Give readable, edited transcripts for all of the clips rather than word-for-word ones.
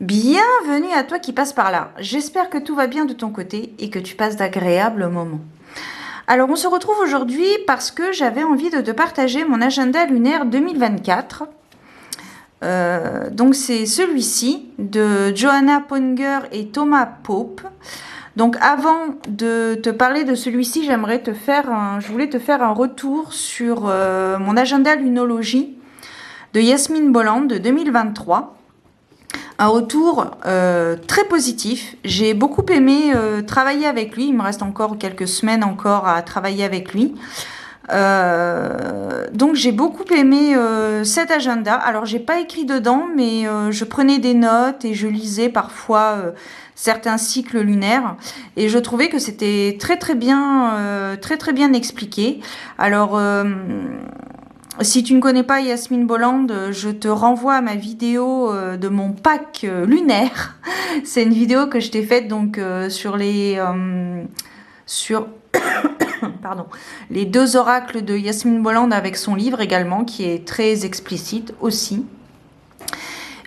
Bienvenue à toi qui passe par là. J'espère que tout va bien de ton côté et que tu passes d'agréables moments. Alors on se retrouve aujourd'hui parce que j'avais envie de te partager mon agenda lunaire 2024. Donc c'est celui-ci de Johanna Ponger et Thomas Pope. Donc avant de te parler de celui-ci, je voulais te faire un retour sur mon agenda lunologie de Yasmine Bolland de 2023. Un retour très positif. J'ai beaucoup aimé travailler avec lui. Il me reste encore quelques semaines encore à travailler avec lui. Donc j'ai beaucoup aimé cet agenda. Alors j'ai pas écrit dedans, mais je prenais des notes et je lisais parfois certains cycles lunaires. Et je trouvais que c'était très bien expliqué. Alors si tu ne connais pas Yasmine Bolland, je te renvoie à ma vidéo de mon pack lunaire. C'est une vidéo que je t'ai faite donc sur pardon, les deux oracles de Yasmine Bolland avec son livre également, qui est très explicite aussi.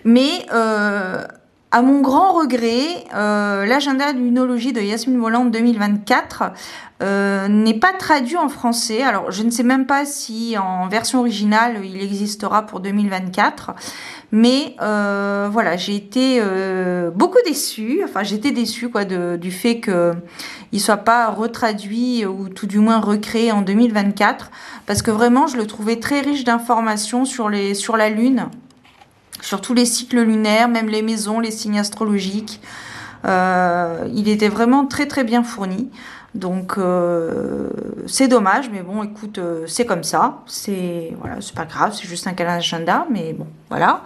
Mais à mon grand regret, l'agenda lunologie de Yasmine Bolland 2024 n'est pas traduit en français. Alors, je ne sais même pas si en version originale, il existera pour 2024. Mais voilà, j'ai été beaucoup déçue. Enfin, j'étais déçue quoi, du fait qu'il ne soit pas retraduit ou tout du moins recréé en 2024. Parce que vraiment, je le trouvais très riche d'informations sur la Lune. Sur tous les cycles lunaires, même les maisons, les signes astrologiques. Il était vraiment très bien fourni. Donc c'est dommage, mais bon, écoute, c'est comme ça. C'est pas grave, c'est juste un agenda, mais bon, voilà,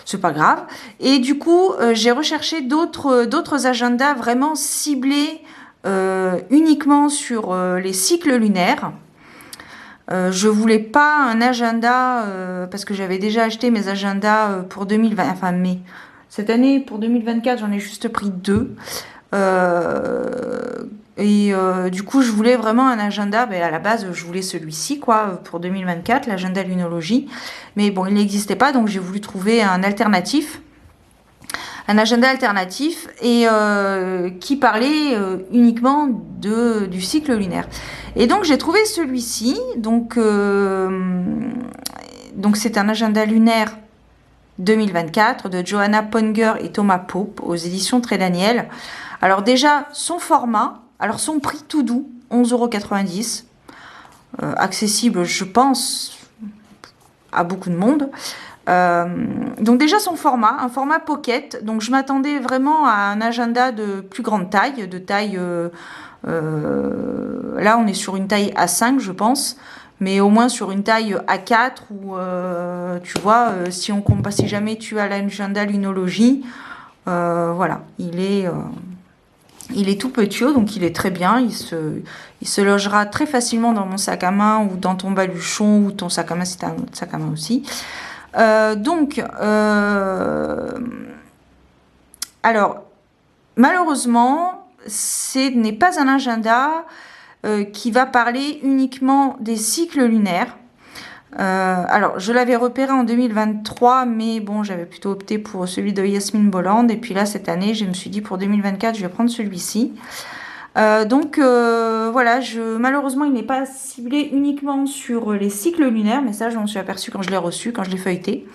c'est pas grave. Et du coup, j'ai recherché d'autres agendas vraiment ciblés uniquement sur les cycles lunaires. Je voulais pas un agenda parce que j'avais déjà acheté mes agendas pour 2020, enfin mais cette année pour 2024 j'en ai juste pris 2 du coup je voulais vraiment un agenda, à la base je voulais celui-ci quoi pour 2024, l'agenda lunologie, mais bon il n'existait pas donc j'ai voulu trouver un agenda alternatif et qui parlait uniquement du cycle lunaire. Et donc j'ai trouvé celui-ci. Donc c'est un agenda lunaire 2024 de Johanna Ponger et Thomas Pope aux éditions Très Daniel. Alors déjà son format, alors son prix tout doux, 11,90 €, accessible je pense à beaucoup de monde. Donc déjà son format, un format pocket, donc je m'attendais vraiment à un agenda de plus grande taille, là on est sur une taille A5 je pense, mais au moins sur une taille A4 ou tu vois, si jamais tu as l'agenda lunologie, voilà, il est tout petit, donc il est très bien, il se logera très facilement dans mon sac à main ou dans ton baluchon ou ton sac à main si tu as un autre sac à main aussi. Alors, malheureusement, ce n'est pas un agenda qui va parler uniquement des cycles lunaires. Alors, je l'avais repéré en 2023, mais bon, j'avais plutôt opté pour celui de Yasmine Bolland. Et puis là, cette année, je me suis dit pour 2024, je vais prendre celui-ci. Voilà, malheureusement, il n'est pas ciblé uniquement sur les cycles lunaires, mais ça, je m'en suis aperçue quand je l'ai reçu, quand je l'ai feuilleté.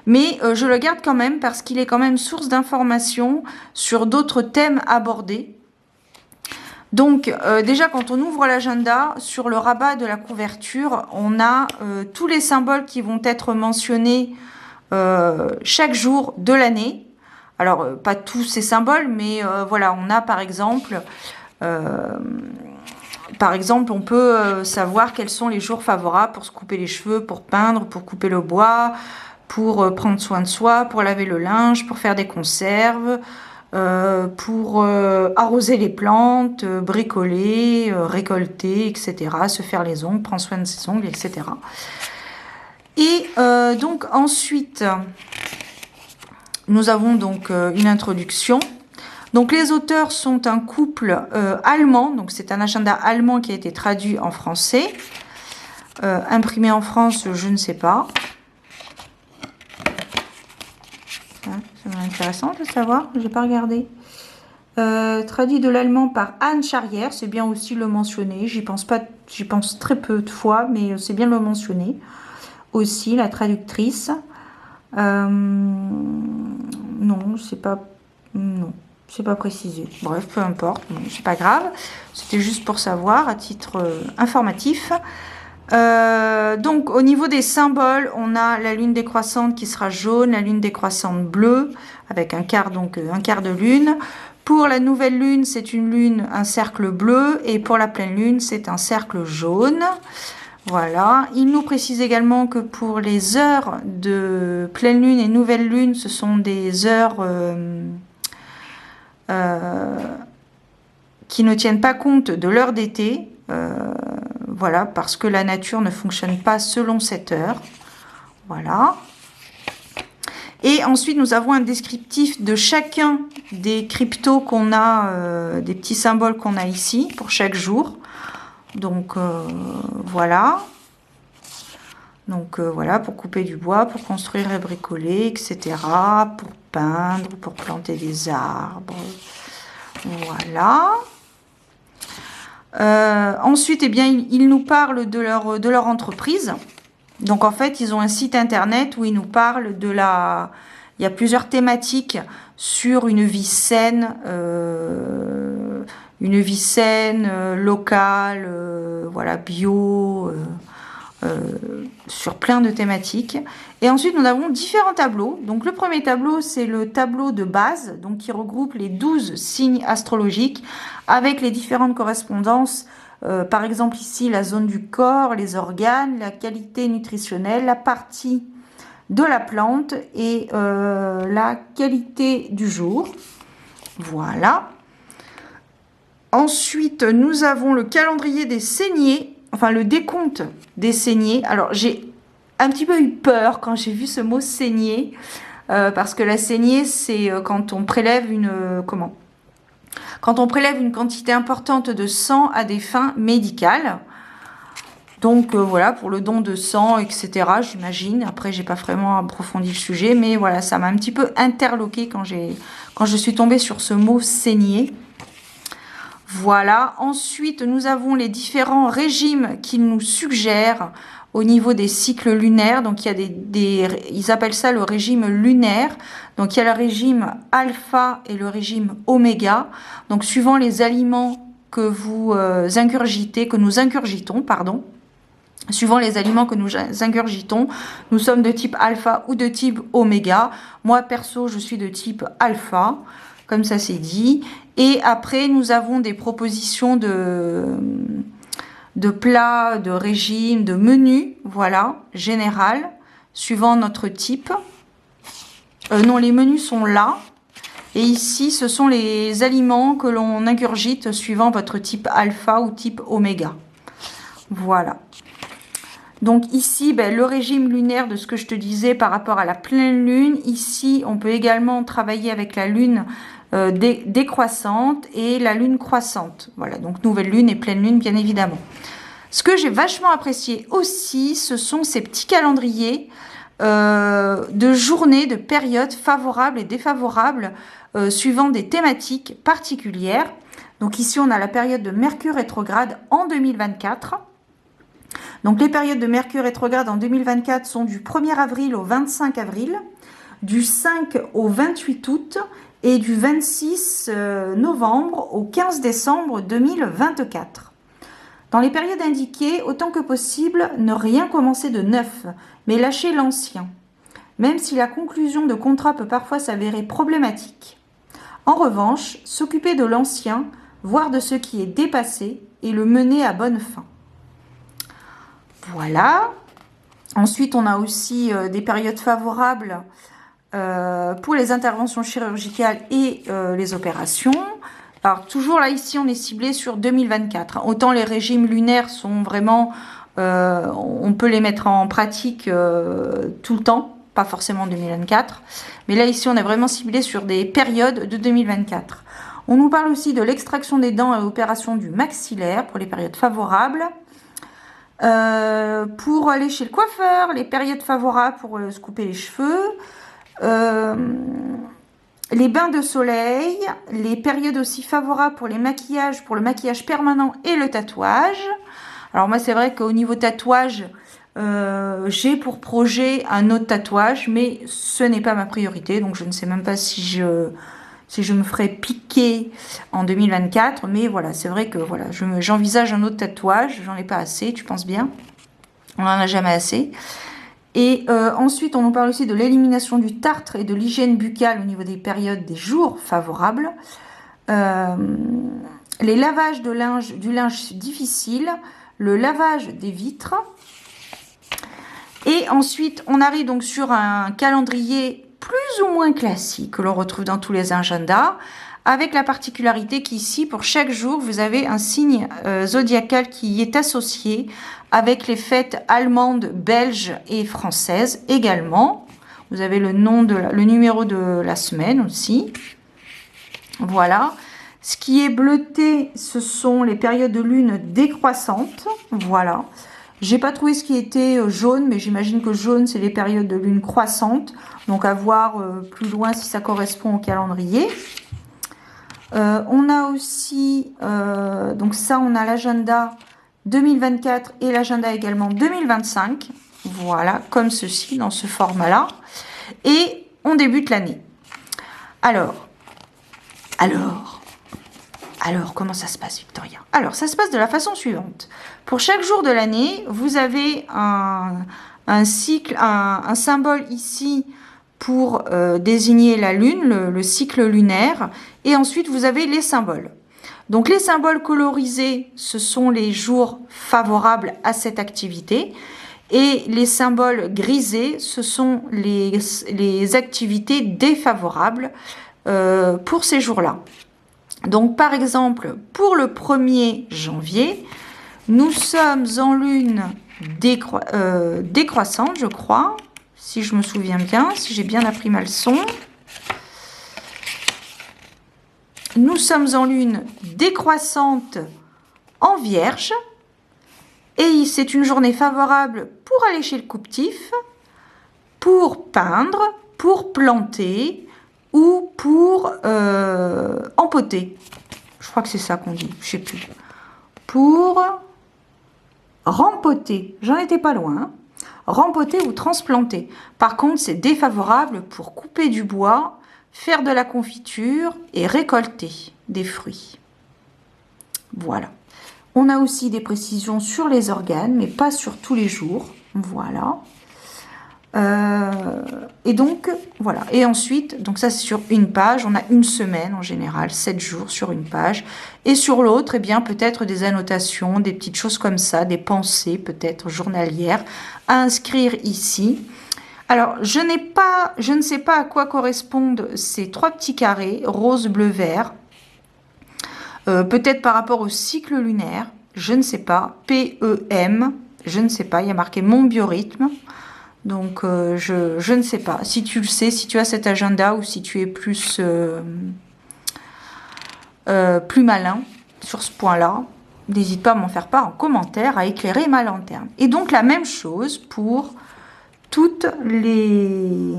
Mais je le garde quand même parce qu'il est quand même source d'informations sur d'autres thèmes abordés. Donc, déjà, quand on ouvre l'agenda, sur le rabat de la couverture, on a tous les symboles qui vont être mentionnés chaque jour de l'année. Alors, pas tous ces symboles, mais voilà, on a par exemple, on peut savoir quels sont les jours favorables pour se couper les cheveux, pour peindre, pour couper le bois, pour prendre soin de soi, pour laver le linge, pour faire des conserves, pour arroser les plantes, bricoler, récolter, etc., se faire les ongles, prendre soin de ses ongles, etc. Et donc ensuite, nous avons donc une introduction. Donc les auteurs sont un couple allemand, donc c'est un agenda allemand qui a été traduit en français, imprimé en France, je ne sais pas. intéressant de savoir, j'ai pas regardé. Traduit de l'allemand par Anne Charrière, c'est bien aussi le mentionner. J'y pense pas, j'y pense très peu de fois, mais c'est bien le mentionner. Aussi, la traductrice. Non, c'est pas... Non, c'est pas précisé. Bref, peu importe, c'est pas grave. C'était juste pour savoir, à titre informatif. Donc, au niveau des symboles, on a la lune décroissante qui sera jaune, la lune décroissante bleue, avec un quart, donc un quart de lune. Pour la nouvelle lune, c'est une lune, un cercle bleu, et pour la pleine lune, c'est un cercle jaune. Voilà. Il nous précise également que pour les heures de pleine lune et nouvelle lune, ce sont des heures qui ne tiennent pas compte de l'heure d'été. Voilà, parce que la nature ne fonctionne pas selon cette heure. Voilà. Et ensuite, nous avons un descriptif de chacun des cryptos qu'on a, des petits symboles qu'on a ici pour chaque jour. Donc, voilà. Donc, voilà, pour couper du bois, pour construire et bricoler, etc. Pour peindre, pour planter des arbres. Voilà. Ensuite, eh bien, ils nous parlent de leur entreprise. Donc, en fait, ils ont un site internet où ils nous parlent de la... Il y a plusieurs thématiques sur une vie saine, locale, voilà, bio, sur plein de thématiques. Et ensuite, nous avons différents tableaux. Donc, le premier tableau, c'est le tableau de base, donc qui regroupe les 12 signes astrologiques avec les différentes correspondances. Par exemple, ici, la zone du corps, les organes, la qualité nutritionnelle, la partie de la plante et la qualité du jour. Voilà. Ensuite, nous avons le calendrier des saignées, enfin le décompte des saignées. Alors, j'ai un petit peu eu peur quand j'ai vu ce mot saignée, parce que la saignée, c'est quand on prélève quand on prélève une quantité importante de sang à des fins médicales. Donc voilà, pour le don de sang, etc., j'imagine. Après, j'ai pas vraiment approfondi le sujet, mais voilà, ça m'a un petit peu interloqué quand je suis tombée sur ce mot saignée. Voilà. Ensuite, nous avons les différents régimes qu'ils nous suggèrent au niveau des cycles lunaires. Donc, il y a ils appellent ça le régime lunaire. Donc, il y a le régime alpha et le régime oméga. Donc, suivant les aliments que vous ingurgitez, que nous ingurgitons, pardon. Suivant les aliments que nous ingurgitons, nous sommes de type alpha ou de type oméga. Moi, perso, je suis de type alpha, comme ça c'est dit. Et après, nous avons des propositions de plats, de régimes, de menus, voilà, général, suivant notre type. Non, les menus sont là. Et ici, ce sont les aliments que l'on ingurgite suivant votre type alpha ou type oméga. Voilà. Donc ici, le régime lunaire de ce que je te disais par rapport à la pleine lune. Ici, on peut également travailler avec la lune décroissante et la lune croissante. Voilà, donc nouvelle lune et pleine lune, bien évidemment. Ce que j'ai vachement apprécié aussi, ce sont ces petits calendriers de journées, de périodes favorables et défavorables suivant des thématiques particulières. Donc ici, on a la période de Mercure rétrograde en 2024. Donc les périodes de Mercure rétrograde en 2024 sont du 1er avril au 25 avril, du 5 au 28 août et du 26 novembre au 15 décembre 2024. Dans les périodes indiquées, autant que possible, ne rien commencer de neuf, mais lâcher l'ancien, même si la conclusion de contrat peut parfois s'avérer problématique. En revanche, s'occuper de l'ancien, voir de ce qui est dépassé et le mener à bonne fin. Voilà. Ensuite, on a aussi des périodes favorables pour les interventions chirurgicales et les opérations. Alors, toujours là, ici, on est ciblé sur 2024. Autant les régimes lunaires sont vraiment... on peut les mettre en pratique tout le temps, pas forcément 2024. Mais là, ici, on est vraiment ciblé sur des périodes de 2024. On nous parle aussi de l'extraction des dents et l'opération du maxillaire pour les périodes favorables. Pour aller chez le coiffeur, les périodes favorables pour se couper les cheveux. les bains de soleil, les périodes aussi favorables pour les maquillages, pour le maquillage permanent et le tatouage. Alors moi, c'est vrai qu'au niveau tatouage, j'ai pour projet un autre tatouage, mais ce n'est pas ma priorité, donc je ne sais même pas si je me ferai piquer en 2024, mais voilà, c'est vrai que voilà, j'envisage un autre tatouage, j'en ai pas assez, tu penses bien, on en a jamais assez. Et ensuite, on nous parle aussi de l'élimination du tartre et de l'hygiène buccale au niveau des périodes, des jours favorables. Les lavages du linge difficile, le lavage des vitres. Et ensuite, on arrive donc sur un calendrier plus ou moins classique que l'on retrouve dans tous les agendas, avec la particularité qu'ici, pour chaque jour, vous avez un signe zodiacal qui y est associé, avec les fêtes allemandes, belges et françaises également. Vous avez le numéro de la semaine aussi. Voilà. Ce qui est bleuté, ce sont les périodes de lune décroissantes. Voilà. J'ai pas trouvé ce qui était jaune, mais j'imagine que jaune, c'est les périodes de lune croissante. Donc, à voir plus loin si ça correspond au calendrier. On a aussi, donc ça, on a l'agenda 2024 et l'agenda également 2025. Voilà, comme ceci, dans ce format-là. Et on débute l'année. Alors, comment ça se passe, Victoria? Alors, ça se passe de la façon suivante. Pour chaque jour de l'année, vous avez un cycle, un symbole ici pour désigner la lune, le cycle lunaire. Et ensuite, vous avez les symboles. Donc, les symboles colorisés, ce sont les jours favorables à cette activité. Et les symboles grisés, ce sont les activités défavorables pour ces jours-là. Donc, par exemple, pour le 1er janvier, nous sommes en lune décroissante, je crois, si je me souviens bien, si j'ai bien appris ma leçon. Nous sommes en lune décroissante en Vierge. Et c'est une journée favorable pour aller chez le couptif, pour peindre, pour planter ou pour empoter. Je crois que c'est ça qu'on dit, je sais plus. Pour rempoter, j'en étais pas loin. Hein. Rempoter ou transplanter. Par contre, c'est défavorable pour couper du bois, faire de la confiture et récolter des fruits. Voilà. On a aussi des précisions sur les organes, mais pas sur tous les jours. Voilà. Et donc, voilà. Et ensuite, donc ça c'est sur une page. On a une semaine en général, 7 jours sur une page. Et sur l'autre, eh bien, peut-être des annotations, des petites choses comme ça, des pensées peut-être journalières à inscrire ici. Alors, je ne sais pas à quoi correspondent ces 3 petits carrés, rose, bleu, vert. Peut-être par rapport au cycle lunaire, je ne sais pas. PEM, je ne sais pas. Il y a marqué mon biorhythme. Donc, je ne sais pas. Si tu le sais, si tu as cet agenda ou si tu es plus malin sur ce point-là, n'hésite pas à m'en faire part en commentaire, à éclairer ma lanterne. Et donc, la même chose pour tous les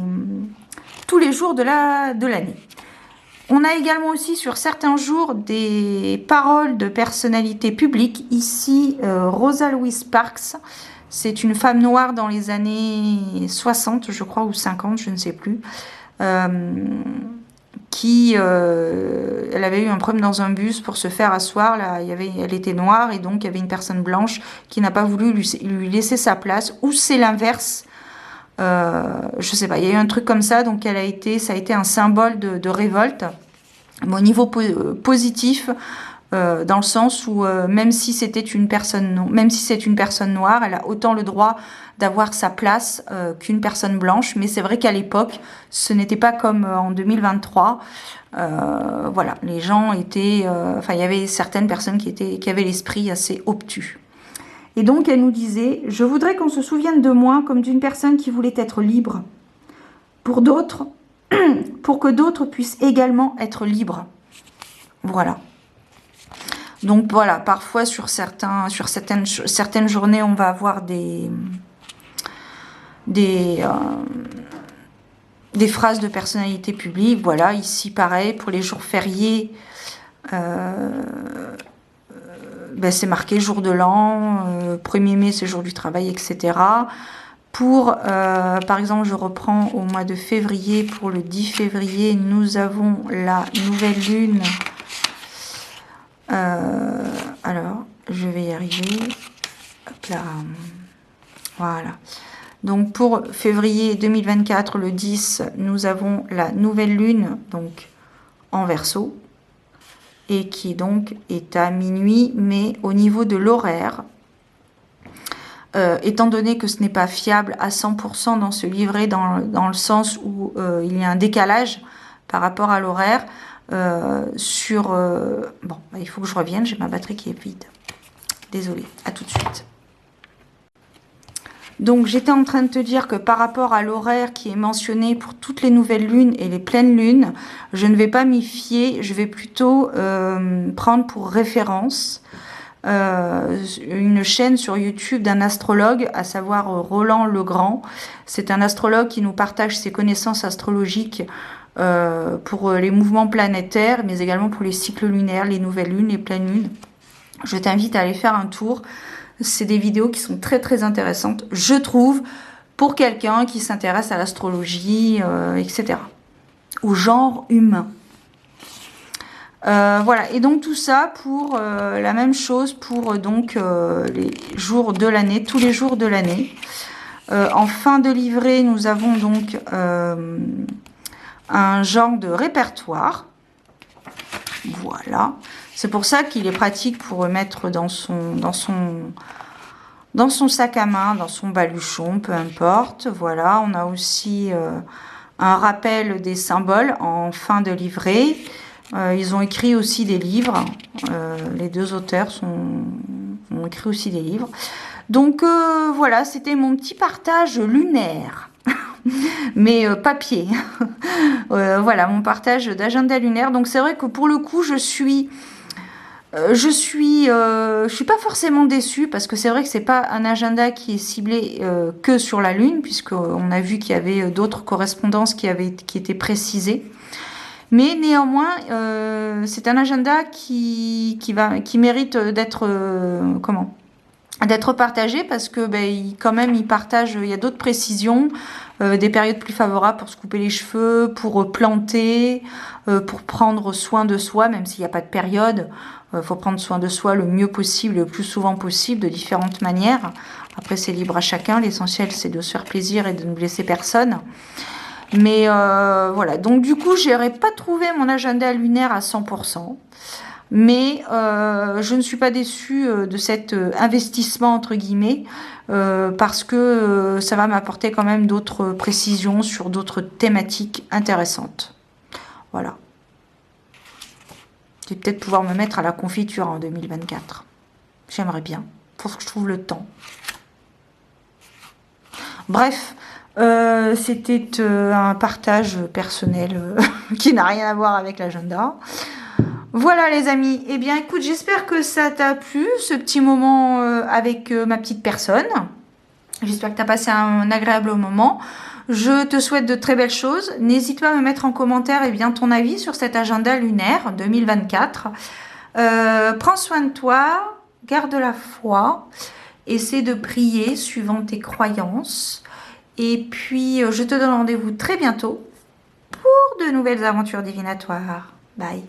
jours de l'année. On a également aussi sur certains jours des paroles de personnalités publiques. Ici, Rosa Louise Parks, c'est une femme noire dans les années 60, je crois, ou 50, je ne sais plus, qui, elle avait eu un problème dans un bus pour se faire asseoir. Là, elle était noire et donc il y avait une personne blanche qui n'a pas voulu lui laisser sa place, ou c'est l'inverse. Je sais pas, il y a eu un truc comme ça, donc ça a été un symbole de révolte, mais au niveau positif, dans le sens où même si c'est une personne noire, elle a autant le droit d'avoir sa place qu'une personne blanche. Mais c'est vrai qu'à l'époque, ce n'était pas comme en 2023. Voilà, les gens étaient, il y avait certaines personnes qui avaient l'esprit assez obtus. Et donc, elle nous disait, je voudrais qu'on se souvienne de moi comme d'une personne qui voulait être libre. Pour d'autres, pour que d'autres puissent également être libres. Voilà. Donc, voilà, parfois sur certaines journées, on va avoir des des phrases de personnalité publique. Voilà, ici pareil, pour les jours fériés, c'est marqué jour de l'an, 1er mai c'est jour du travail, etc. Pour, par exemple, je reprends au mois de février, pour le 10 février, nous avons la nouvelle lune. Alors, je vais y arriver. Hop là. Voilà. Donc, pour février 2024, le 10, nous avons la nouvelle lune, donc en Verseau, et qui donc est à minuit, mais au niveau de l'horaire, étant donné que ce n'est pas fiable à 100% dans ce livret, dans le sens où il y a un décalage par rapport à l'horaire, bon, il faut que je revienne, j'ai ma batterie qui est vide. Désolée, à tout de suite. Donc, j'étais en train de te dire que par rapport à l'horaire qui est mentionné pour toutes les nouvelles lunes et les pleines lunes, je ne vais pas m'y fier, je vais plutôt prendre pour référence une chaîne sur YouTube d'un astrologue, à savoir Roland Legrand. C'est un astrologue qui nous partage ses connaissances astrologiques pour les mouvements planétaires, mais également pour les cycles lunaires, les nouvelles lunes, les pleines lunes. Je t'invite à aller faire un tour. C'est des vidéos qui sont très très intéressantes, je trouve, pour quelqu'un qui s'intéresse à l'astrologie, etc. Au genre humain. Voilà, et donc tout ça pour la même chose pour donc les jours de l'année, tous les jours de l'année. En fin de livret, nous avons donc un genre de répertoire. Voilà, c'est pour ça qu'il est pratique pour mettre dans son sac à main, dans son baluchon, peu importe. Voilà, on a aussi un rappel des symboles en fin de livret. Ils ont écrit aussi des livres. Les deux auteurs ont écrit aussi des livres. Donc voilà, c'était mon petit partage lunaire. Mais papier. Voilà, mon partage d'agenda lunaire. Donc c'est vrai que pour le coup, je suis pas forcément déçue, parce que c'est vrai que c'est pas un agenda qui est ciblé que sur la lune, puisqu'on a vu qu'il y avait d'autres correspondances qui étaient précisées. Mais néanmoins, c'est un agenda qui mérite d'être d'être partagé, parce que quand même il partage, il y a d'autres précisions, des périodes plus favorables pour se couper les cheveux, pour planter, pour prendre soin de soi, même s'il n'y a pas de période. Faut prendre soin de soi le mieux possible, le plus souvent possible, de différentes manières. Après, c'est libre à chacun. L'essentiel, c'est de se faire plaisir et de ne blesser personne. Mais voilà, donc du coup, je n'aurais pas trouvé mon agenda lunaire à 100%. Mais je ne suis pas déçue de cet investissement, entre guillemets, parce que ça va m'apporter quand même d'autres précisions sur d'autres thématiques intéressantes. Voilà. Je vais peut-être pouvoir me mettre à la confiture en 2024. J'aimerais bien. Faut que je trouve le temps. Bref, c'était un partage personnel qui n'a rien à voir avec l'agenda. Voilà les amis, eh bien écoute, j'espère que ça t'a plu, ce petit moment avec ma petite personne. J'espère que tu as passé un agréable moment. Je te souhaite de très belles choses. N'hésite pas à me mettre en commentaire ton avis sur cet agenda lunaire 2024. Prends soin de toi, garde la foi, essaie de prier suivant tes croyances. Et puis, je te donne rendez-vous très bientôt pour de nouvelles aventures divinatoires. Bye.